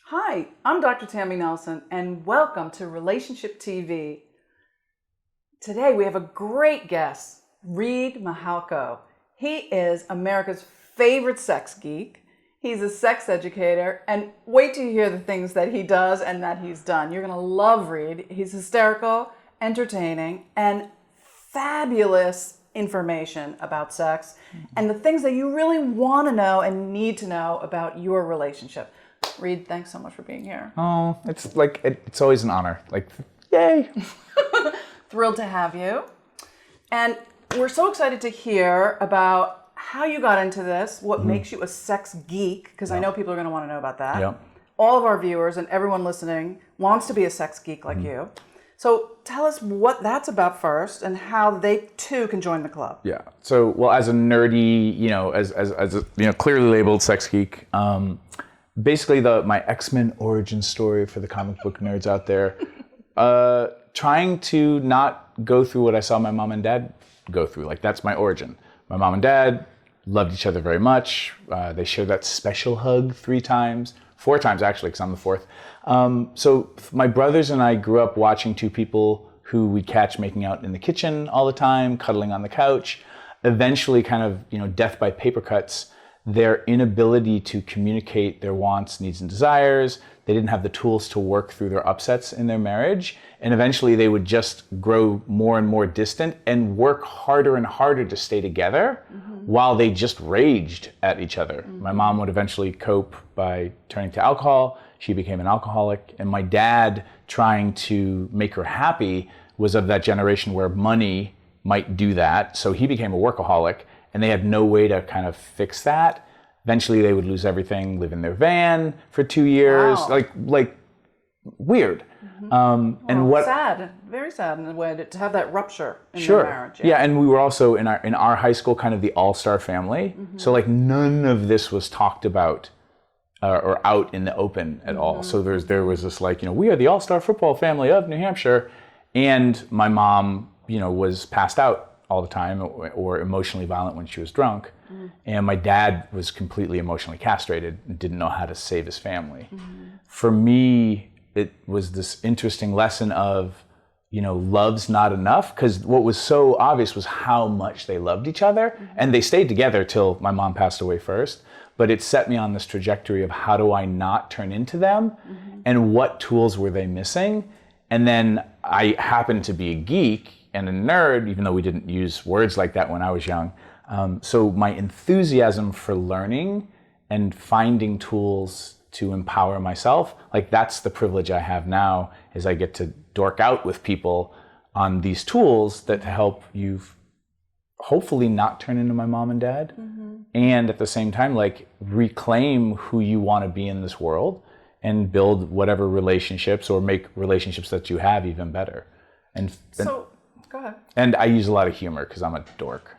Hi, I'm Dr. Tammy Nelson, and welcome to Relationship TV. Today we have a great guest, Reid Mihalko. He is America's favorite sex geek. He's a sex educator, and wait till you hear the things that he does and that he's done. You're going to love Reid. He's hysterical, entertaining, and fabulous information about sex and the things that you really want to know and need to know about your relationship. Reid, thanks so much for being here. Oh, it's always an honor. Yay! Thrilled to have you. And we're so excited to hear about how you got into this, what makes you a sex geek, because I know people are going to want to know about that. Yep. All of our viewers and everyone listening wants to be a sex geek like you. So tell us what that's about first and how they too can join the club. Yeah. So, well, as a nerdy, as a clearly labeled sex geek, basically my X-Men origin story for the comic book nerds out there, trying to not go through what I saw my mom and dad go through. That's my origin. My mom and dad loved each other very much. They shared that special hug 4 times actually, because I'm the 4th. So my brothers and I grew up watching 2 people who we'd catch making out in the kitchen all the time, cuddling on the couch. Eventually, kind of, death by paper cuts, their inability to communicate their wants, needs, and desires. They didn't have the tools to work through their upsets in their marriage. And eventually they would just grow more and more distant and work harder and harder to stay together while they just raged at each other. My mom would eventually cope by turning to alcohol. She became an alcoholic. And my dad, trying to make her happy, was of that generation where money might do that. So he became a workaholic. And they had no way to kind of fix that. Eventually they would lose everything, live in their van for 2 years, Wow. like weird. Sad, very sad in a way to have that rupture in their marriage. Yeah, and we were also in our high school kind of the all-star family. So none of this was talked about or out in the open at all. So there was this we are the all-star football family of New Hampshire. And my mom, was passed out all the time or emotionally violent when she was drunk. And my dad was completely emotionally castrated and didn't know how to save his family. For me, it was this interesting lesson of, love's not enough, because what was so obvious was how much they loved each other. And they stayed together till my mom passed away first. But it set me on this trajectory of how do I not turn into them and what tools were they missing. And then I happened to be a geek and a nerd, even though we didn't use words like that when I was young. So my enthusiasm for learning and finding tools to empower myself, that's the privilege I have now, is I get to dork out with people on these tools that help you hopefully not turn into my mom and dad. And at the same time, reclaim who you want to be in this world and build whatever relationships or make relationships that you have even better. Go ahead. And I use a lot of humor because I'm a dork.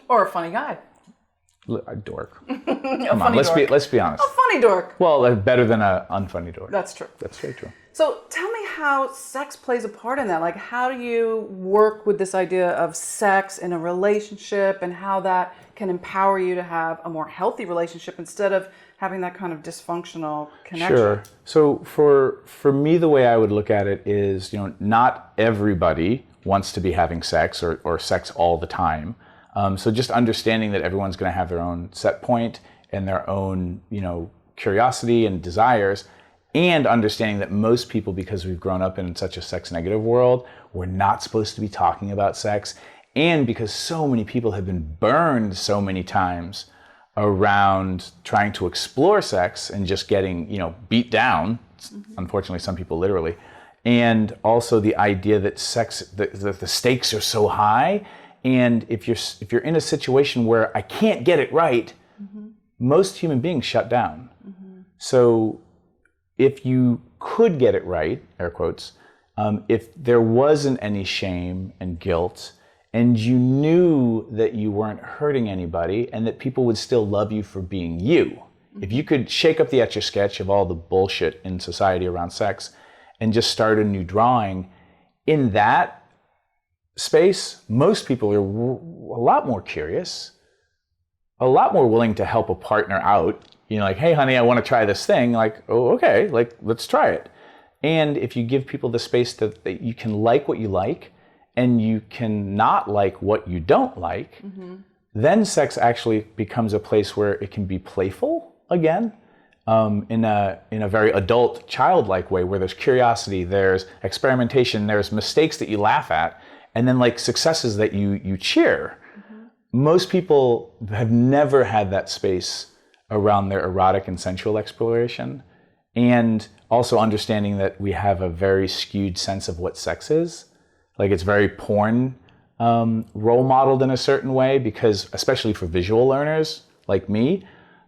Or a funny guy. A dork. Come on, let's be honest. A funny dork. Well, better than an unfunny dork. That's true. That's very true. So tell me how sex plays a part in that. How do you work with this idea of sex in a relationship and how that can empower you to have a more healthy relationship instead of having that kind of dysfunctional connection? Sure. So for me, the way I would look at it is, not everybody wants to be having sex or sex all the time. So just understanding that everyone's going to have their own set point and their own, curiosity and desires, and understanding that most people, because we've grown up in such a sex negative world, we're not supposed to be talking about sex. And because so many people have been burned so many times around trying to explore sex and just getting, beat down, unfortunately some people literally, and also the idea that sex, the stakes are so high. And if you're in a situation where I can't get it right, most human beings shut down. So if you could get it right, air quotes, if there wasn't any shame and guilt, and you knew that you weren't hurting anybody and that people would still love you for being you, if you could shake up the Etch-a-Sketch of all the bullshit in society around sex and just start a new drawing, in that space, most people are a lot more curious. a lot more willing to help a partner out. You know, like, hey, honey, I want to try this thing. Like, oh, okay, like, let's try it. And if you give people the space that you can like what you like and you can not like what you don't like, then sex actually becomes a place where it can be playful again, in a very adult, childlike way, where there's curiosity, there's experimentation, there's mistakes that you laugh at, and then like successes that you cheer. Most people have never had that space around their erotic and sensual exploration, and also understanding that we have a very skewed sense of what sex is. Like, it's very porn role modeled in a certain way, because especially for visual learners like me,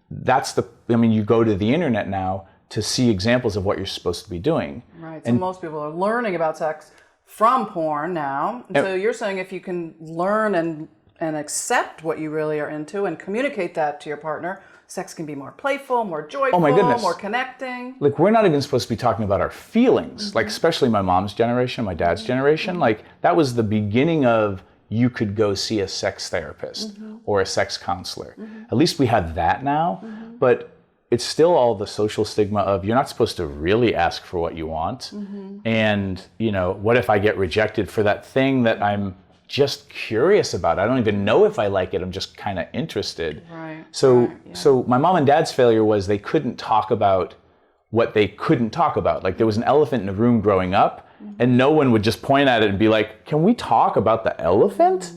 you go to the internet now to see examples of what you're supposed to be doing. Right, so most people are learning about sex from porn now. And so you're saying if you can learn and accept what you really are into and communicate that to your partner, sex can be more playful, more joyful, more connecting. Like, we're not even supposed to be talking about our feelings. Like, especially my mom's generation, my dad's generation, like, that was the beginning of you could go see a sex therapist or a sex counselor. At least we have that now, but it's still all the social stigma of you're not supposed to really ask for what you want. And, you know, what if I get rejected for that thing that I'm just curious about? I don't even know if I like it. I'm just kind of interested. Right. So my mom and dad's failure was they couldn't talk about what they couldn't talk about. Like, there was an elephant in the room growing up, and no one would just point at it and be like, can we talk about the elephant?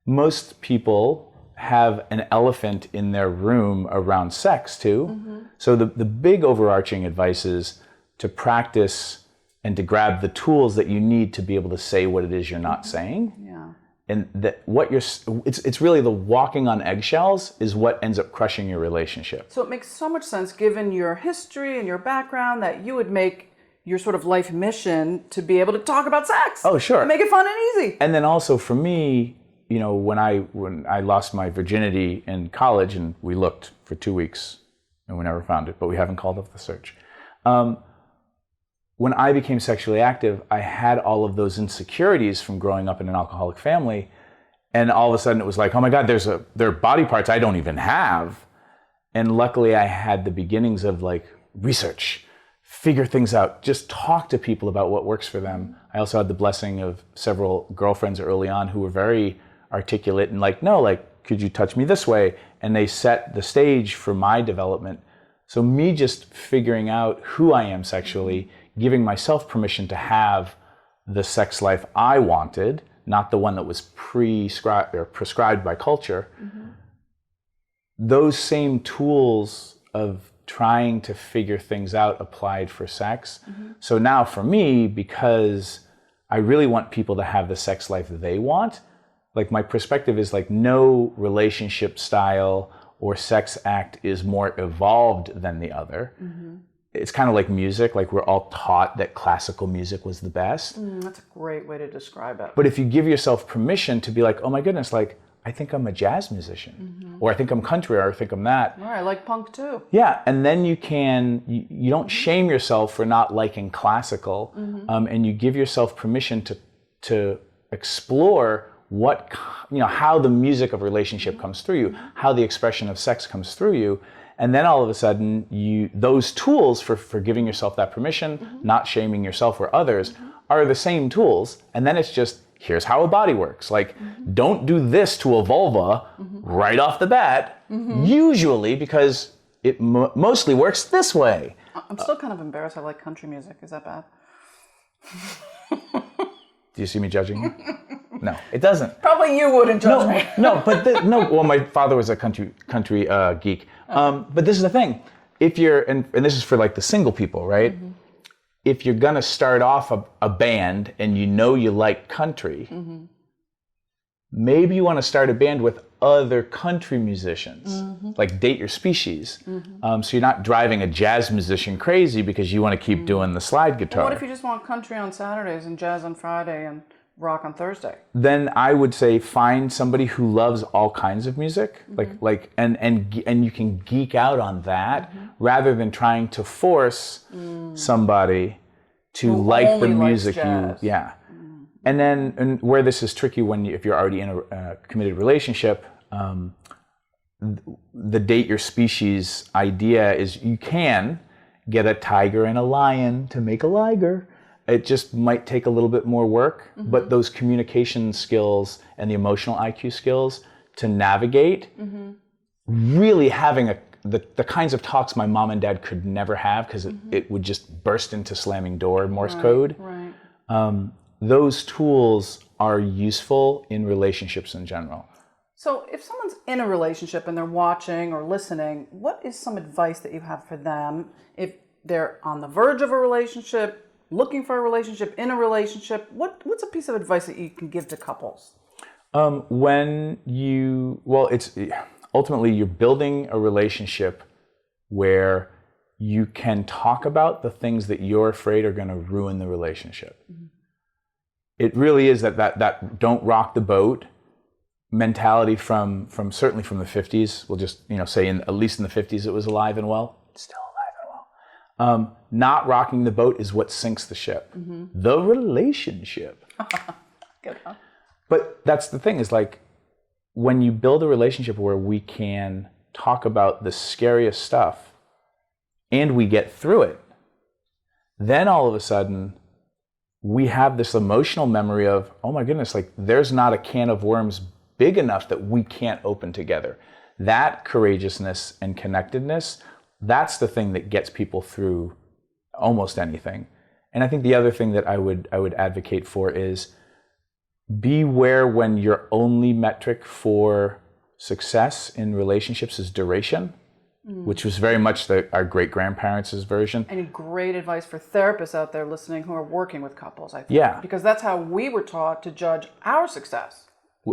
Most people have an elephant in their room around sex too. So the big overarching advice is to practice and to grab the tools that you need to be able to say what it is you're not saying. Yeah. And that it's really the walking on eggshells is what ends up crushing your relationship. So it makes so much sense, given your history and your background, that you would make your sort of life mission to be able to talk about sex. Oh, sure. And make it fun and easy. And then also for me, you know, when I lost my virginity in college, and we looked for 2 weeks and we never found it, but we haven't called off the search. When I became sexually active, I had all of those insecurities from growing up in an alcoholic family. And all of a sudden it was like, oh my God, there are body parts I don't even have. And luckily I had the beginnings of like research, figure things out, just talk to people about what works for them. I also had the blessing of several girlfriends early on who were very articulate and like, no, like, could you touch me this way? And they set the stage for my development. So me just figuring out who I am sexually, giving myself permission to have the sex life I wanted, not the one that was prescribed or prescribed by culture. Those same tools of trying to figure things out applied for sex. So now for me, because I really want people to have the sex life they want, like, my perspective is like, no relationship style or sex act is more evolved than the other. It's kind of like music. Like, we're all taught that classical music was the best. That's a great way to describe it. But if you give yourself permission to be like, oh my goodness, like, I think I'm a jazz musician, or I think I'm country, or I think I'm that. All right, I like punk too. Yeah, and then you you don't shame yourself for not liking classical, and you give yourself permission to explore how the music of relationship comes through you, how the expression of sex comes through you. And then all of a sudden, those tools for giving yourself that permission, not shaming yourself or others, are the same tools. And then it's just, here's how a body works. Like, don't do this to a vulva right off the bat, usually, because it mostly works this way. I'm still kind of embarrassed. I like country music. Is that bad? Do you see me judging you? No, it doesn't. Probably you wouldn't judge me. Well, my father was a country geek. But this is the thing. If you're, and this is for like the single people, right? If you're gonna start off a band and you know you like country, maybe you want to start a band with other country musicians, like date your species. So you're not driving a jazz musician crazy because you want to keep doing the slide guitar. Well, what if you just want country on Saturdays and jazz on Friday and rock on Thursday? Then I would say find somebody who loves all kinds of music, and you can geek out on that rather than trying to force somebody to like the music And then, and where this is tricky if you're already in a committed relationship, the date your species idea is you can get a tiger and a lion to make a liger. It just might take a little bit more work, but those communication skills and the emotional IQ skills to navigate, really having the kinds of talks my mom and dad could never have because it would just burst into slamming door Morse code. Right. Those tools are useful in relationships in general. So if someone's in a relationship and they're watching or listening, what is some advice that you have for them if they're on the verge of a relationship, looking for a relationship, in a relationship? What's a piece of advice that you can give to couples? It's ultimately you're building a relationship where you can talk about the things that you're afraid are going to ruin the relationship. It really is that don't rock the boat mentality from certainly from the 50s. We'll just say at least in the 50s it was alive and well. It's still alive and well. Not rocking the boat is what sinks the ship. The relationship. Good, huh? But that's the thing is like when you build a relationship where we can talk about the scariest stuff and we get through it, then all of a sudden we have this emotional memory of, oh my goodness, like there's not a can of worms big enough that we can't open together. That courageousness and connectedness, that's the thing that gets people through almost anything. And I think the other thing that I would advocate for is beware when your only metric for success in relationships is duration, which was very much our great-grandparents' version. Any great advice for therapists out there listening who are working with couples, I think. Yeah. Because that's how we were taught to judge our success.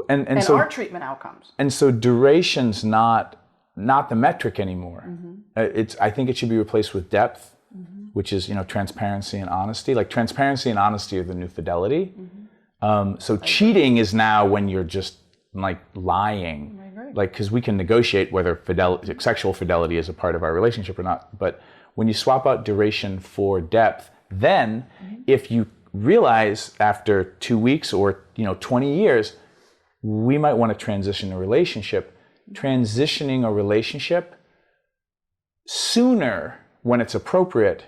And so, our treatment outcomes. And so duration's not the metric anymore. I think it should be replaced with depth, which is transparency and honesty. Like transparency and honesty are the new fidelity. So cheating is now when you're just like lying. I agree. Like because we can negotiate whether sexual fidelity is a part of our relationship or not. But when you swap out duration for depth, then if you realize after 2 weeks or 20 years, we might want to transition a relationship. Transitioning a relationship sooner when it's appropriate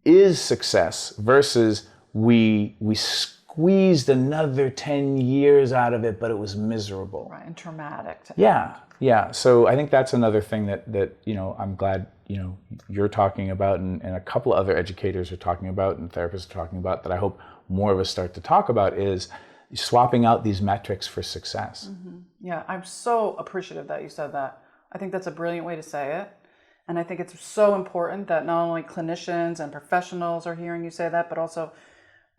is success versus we squeezed another 10 years out of it, but it was miserable. Right, and traumatic. Yeah. So I think that's another thing that I'm glad you're talking about and a couple of other educators are talking about and therapists are talking about that I hope more of us start to talk about is swapping out these metrics for success. Yeah, I'm so appreciative that you said that. I think that's a brilliant way to say it. And I think it's so important that not only clinicians and professionals are hearing you say that, but also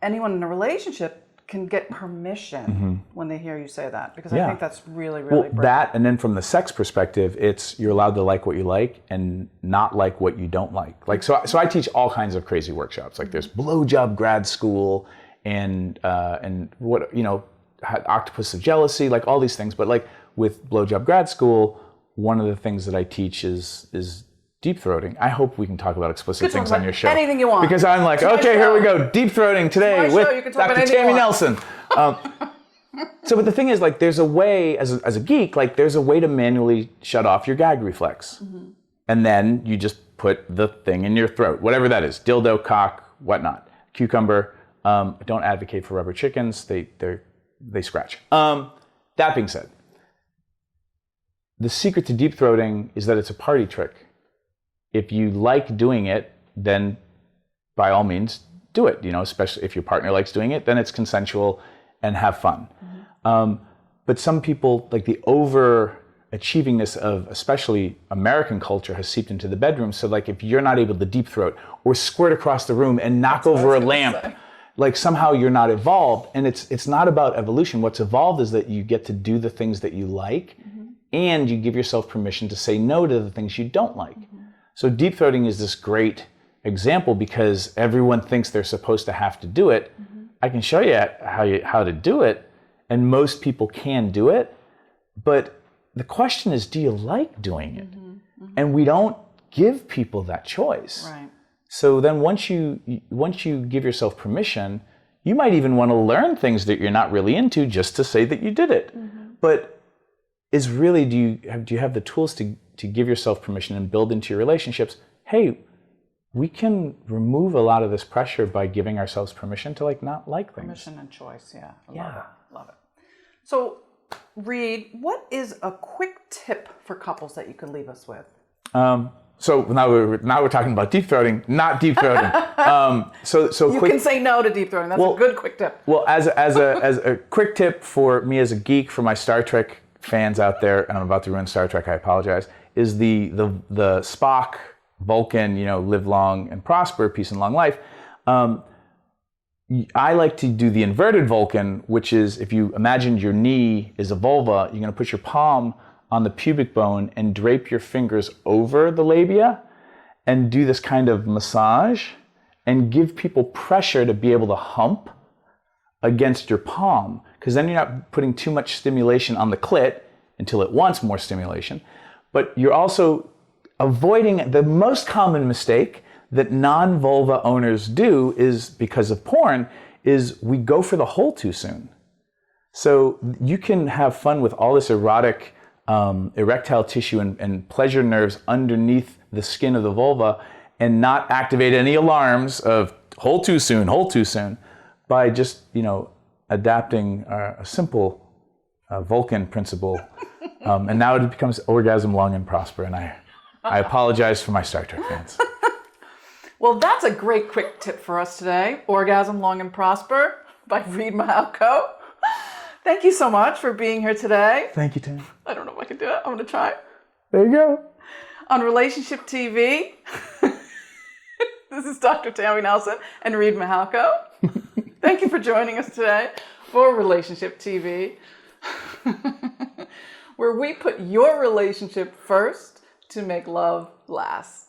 anyone in a relationship can get permission when they hear you say that. Because I think that's really, really brilliant. That, and then from the sex perspective, it's you're allowed to like what you like and not like what you don't like. Like so I teach all kinds of crazy workshops. Like there's blowjob grad school and what octopus of jealousy, like all these things. But like with blowjob grad school, one of the things that I teach is deep throating. I hope we can talk about explicit things on your show. Anything you want. Because I'm like, okay, here we go, deep throating today with Dr. Tammy Nelson. But the thing is, like, there's a way, as a geek, like, there's a way to manually shut off your gag reflex. And then you just put the thing in your throat, whatever that is, dildo, cock, whatnot, cucumber. Don't advocate for rubber chickens. They scratch. That being said, the secret to deep throating is that it's a party trick. If you like doing it, then by all means do it. Especially if your partner likes doing it, then it's consensual and have fun. But some people, like the overachievingness of especially American culture has seeped into the bedroom. So like if you're not able to deep throat or squirt across the room and knock over a lamp, like somehow you're not evolved. And it's not about evolution. What's evolved is that you get to do the things that you like and you give yourself permission to say no to the things you don't like. So deep throating is this great example because everyone thinks they're supposed to have to do it. I can show you how to do it, and most people can do it. But the question is, do you like doing it? And we don't give people that choice. Right. So then once you give yourself permission, you might even want to learn things that you're not really into just to say that you did it. But is really, do you have the tools to give yourself permission and build into your relationships, hey, we can remove a lot of this pressure by giving ourselves permission to like not like things. Permission and choice, yeah. Yeah. Love it. So, Reid, what is a quick tip for couples that you could leave us with? So now we're talking about deep throating, not deep throating. So you quick, can say no to deep throating. That's a good quick tip. Well, as a quick tip for me as a geek, for my Star Trek fans out there, and I'm about to ruin Star Trek, I apologize, is the Spock, Vulcan, live long and prosper, peace and long life. I like to do the inverted Vulcan, which is, if you imagine your knee is a vulva, you're going to put your palm on the pubic bone and drape your fingers over the labia and do this kind of massage and give people pressure to be able to hump against your palm, because then you're not putting too much stimulation on the clit until it wants more stimulation, but you're also avoiding the most common mistake that non-vulva owners do, is because of porn, is we go for the hole too soon. So you can have fun with all this erotic erectile tissue and pleasure nerves underneath the skin of the vulva and not activate any alarms of hole too soon by just, adapting a simple Vulcan principle. And now it becomes orgasm long and prosper. And I apologize for my Star Trek fans. Well, that's a great quick tip for us today. Orgasm Long and Prosper by Reid Mihalko. Thank you so much for being here today. Thank you, Tim. I don't know if I can do it. I'm going to try. There you go. On Relationship TV, this is Dr. Tammy Nelson and Reid Mihalko. Thank you for joining us today for Relationship TV, where we put your relationship first to make love last.